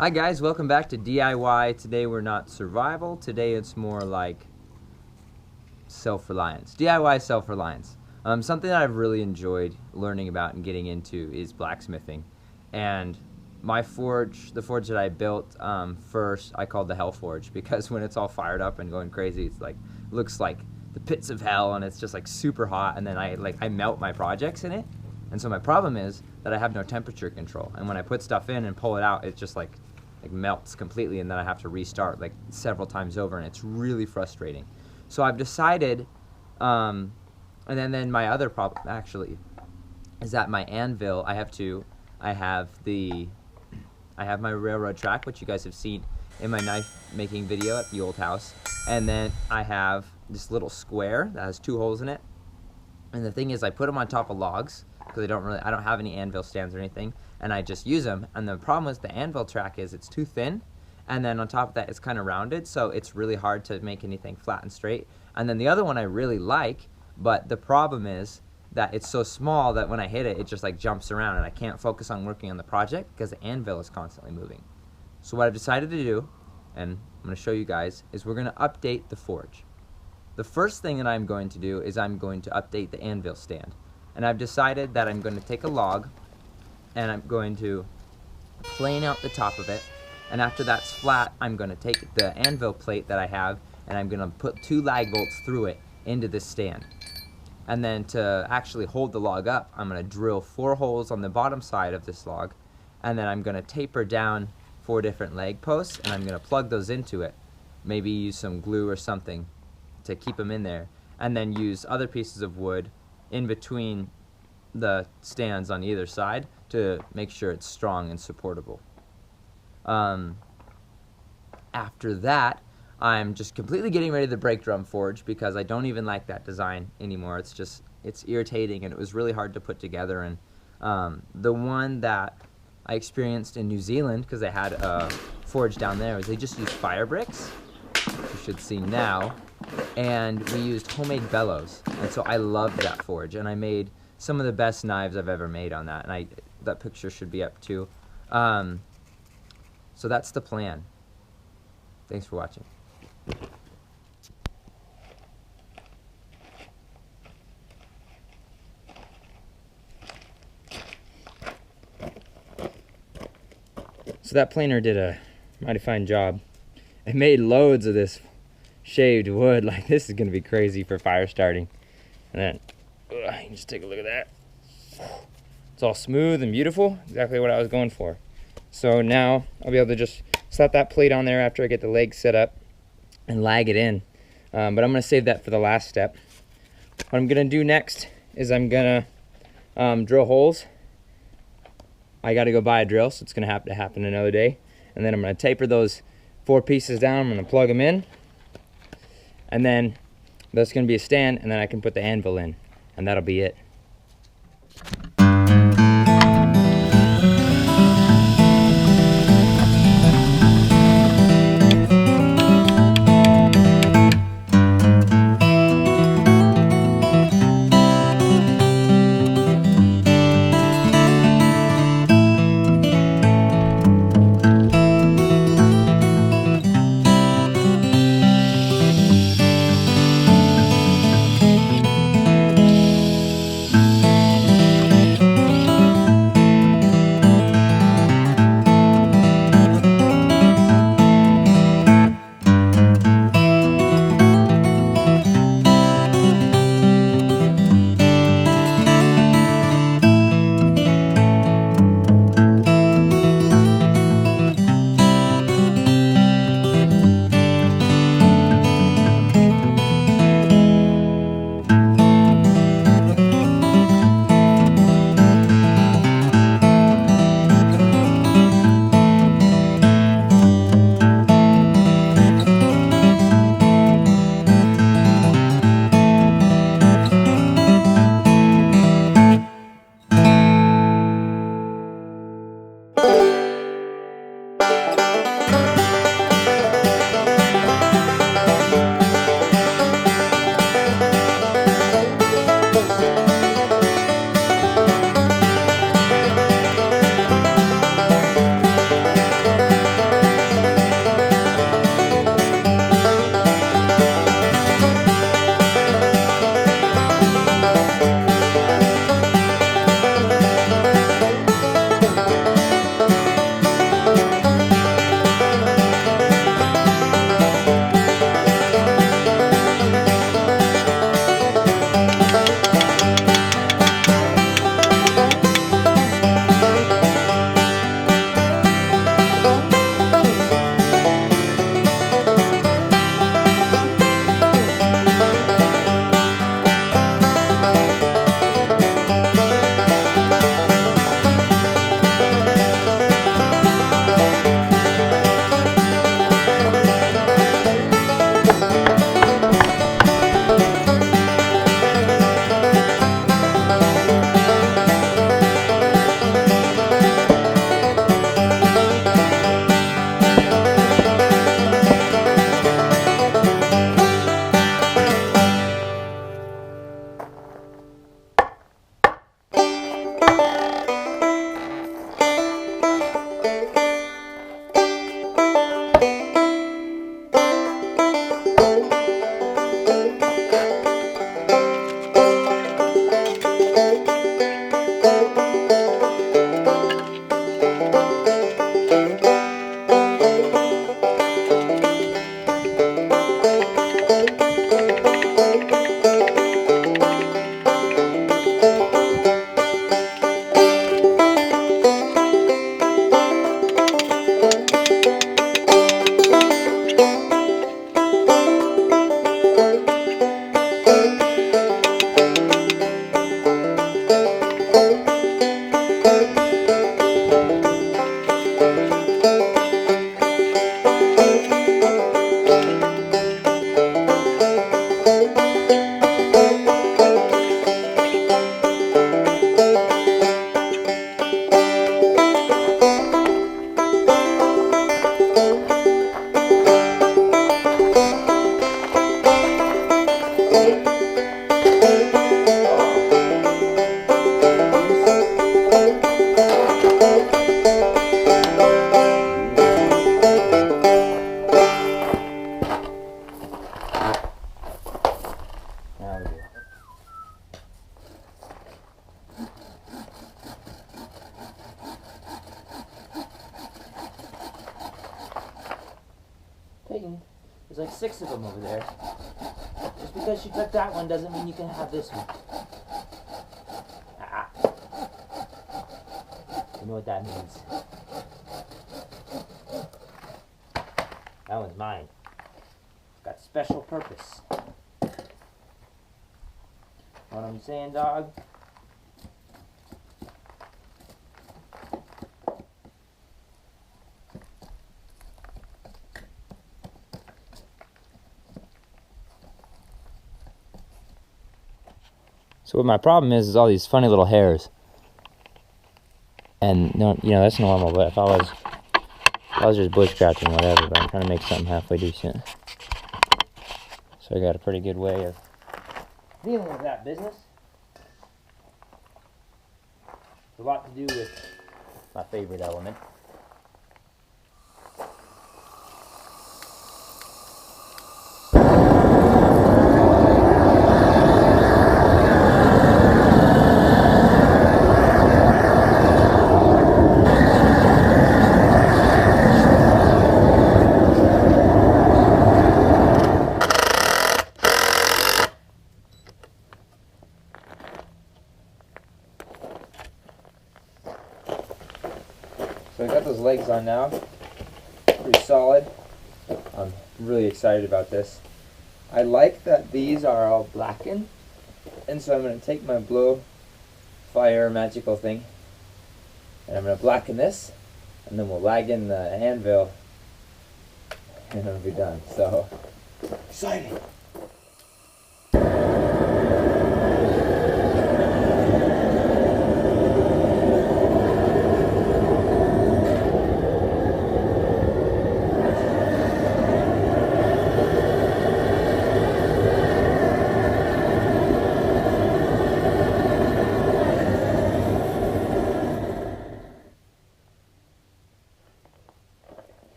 Hi guys, welcome back to DIY. Today we're not survival, today it's more like self-reliance. DIY self-reliance. Something that I've really enjoyed learning about and getting into is blacksmithing. And my forge, the forge that I built first, I called the Hell Forge because when it's all fired up and going crazy, it's like looks like the pits of hell and it's just like super hot, and then I melt my projects in it. And so my problem is that I have no temperature control, and when I put stuff in and pull it out, it just like melts completely, and then I have to restart like several times over, and it's really frustrating. So I've decided, and then my other problem actually is that my anvil, I have my railroad track, which you guys have seen in my knife making video at the old house, and then I have this little square that has 2 holes in it. And the thing is, I put them on top of logs because I don't have any anvil stands or anything, and I just use them. And the problem with the anvil track is it's too thin, and then on top of that it's kind of rounded, so it's really hard to make anything flat and straight. And then the other one I really like, but the problem is that it's so small that when I hit it, it just like jumps around, and I can't focus on working on the project because the anvil is constantly moving. So what I've decided to do, and I'm going to show you guys, is we're going to update the forge. The first thing that I'm going to do is I'm going to update the anvil stand. And I've decided that I'm going to take a log and I'm going to plane out the top of it, and after that's flat, I'm going to take the anvil plate that I have and I'm going to put 2 lag bolts through it into this stand. And then to actually hold the log up, I'm going to drill 4 holes on the bottom side of this log, and then I'm going to taper down 4 different lag posts, and I'm going to plug those into it. Maybe use some glue or something to keep them in there, and then use other pieces of wood in between the stands on either side to make sure it's strong and supportable. After that, I'm just completely getting ready to break drum forge because I don't even like that design anymore. It's irritating, and it was really hard to put together. And the one that I experienced in New Zealand, because they had a forge down there, was they just used fire bricks, which you should see now, and we used homemade bellows. And so I loved that forge, and I made some of the best knives I've ever made on that, and that picture should be up too. So that's the plan. Thanks for watching. So that planer did a mighty fine job. It made loads of this shaved wood. Like, this is gonna be crazy for fire starting. And then you can just take a look at that. It's all smooth and beautiful, exactly what I was going for. So now I'll be able to just slap that plate on there after I get the legs set up and lag it in. But I'm gonna save that for the last step. What I'm gonna do next is I'm gonna drill holes. I gotta go buy a drill, so it's gonna have to happen another day. And then I'm gonna taper those 4 pieces down. I'm gonna plug them in, and then that's gonna be a stand, and then I can put the anvil in, and that'll be it. There's like 6 of them over there. Just because she took that one doesn't mean you can have this one. Ah. You know what that means. That one's mine. It's got special purpose. Know what I'm saying, dog? So what my problem is all these funny little hairs. And no, you know, that's normal, but if I was just bushcrafting, whatever, but I'm trying to make something halfway decent. So I got a pretty good way of dealing with that business. It's a lot to do with my favorite element. So I got those legs on now, pretty solid. I'm really excited about this. I like that these are all blackened, and so I'm going to take my blow fire magical thing, and I'm going to blacken this, and then we'll lag in the anvil, and it'll be done. So, exciting!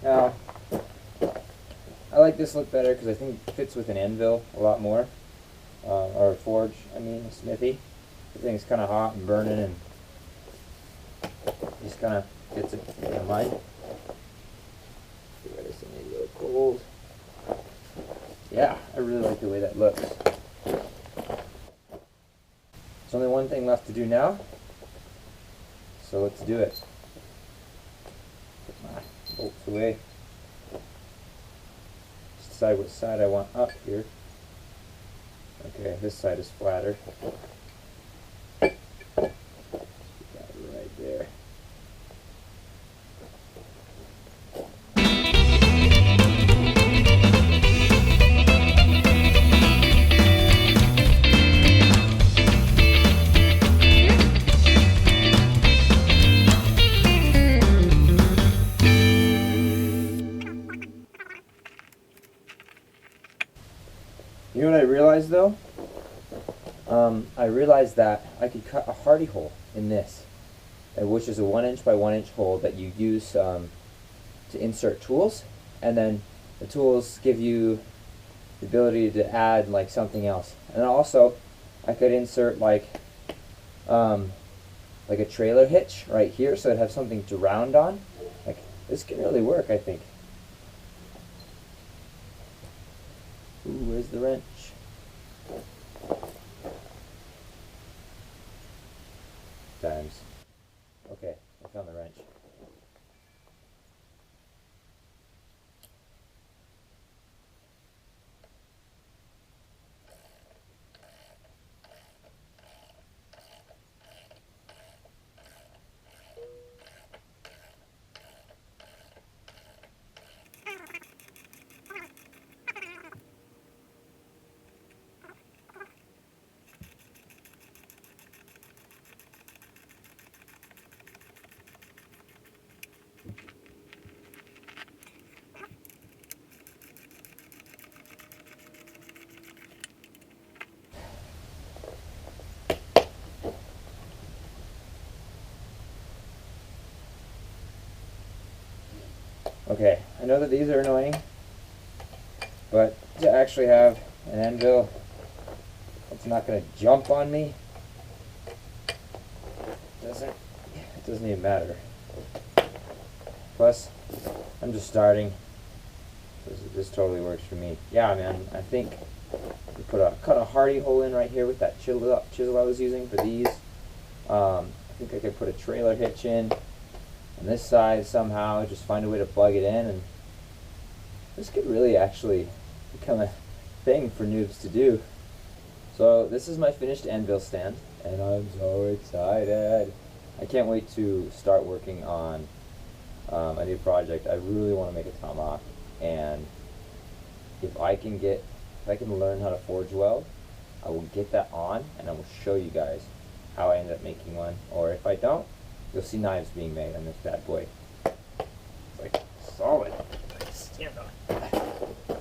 Now, I like this look better because I think it fits with an anvil a lot more, or a forge, I mean, a smithy. The thing's kind of hot and burning and just kind of gets it in my mind. Maybe a little cold. Yeah, I really like the way that looks. There's only one thing left to do now, so let's do it. Put my bolts away. Just decide what side I want up here. Okay, this side is flatter. Put that right there. You know what I realized though? I realized that I could cut a hardy hole in this, which is a 1 inch by 1 inch hole that you use to insert tools, and then the tools give you the ability to add like something else. And also, I could insert like a trailer hitch right here, so I'd have something to round on. Like this can really work, I think. Ooh, where's the wrench? Times. Okay, I found the wrench. Okay, I know that these are annoying, but to actually have an anvil that's not going to jump on me, it doesn't even matter. Plus, I'm just starting. This totally works for me. Yeah, man. I think we cut a hardy hole in right here with that chisel I was using for these. I think I could put a trailer hitch in on this side somehow. Just find a way to plug it in, and this could really actually become a thing for noobs to do. So this is my finished anvil stand, and I'm so excited. I can't wait to start working on a new project. I really want to make a tomahawk, and if I can learn how to forge weld, I will get that on, and I will show you guys how I end up making one. Or if I don't, you'll see knives being made on this bad boy. It's like solid. Like stand on. So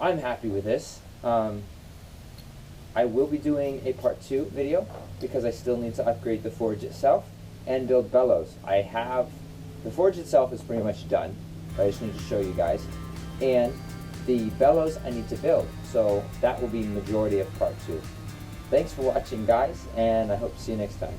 I'm happy with this. I will be doing a part 2 video because I still need to upgrade the forge itself and build bellows. The forge itself is pretty much done, but I just need to show you guys. And the bellows I need to build, so that will be the majority of part 2. Thanks for watching, guys, and I hope to see you next time.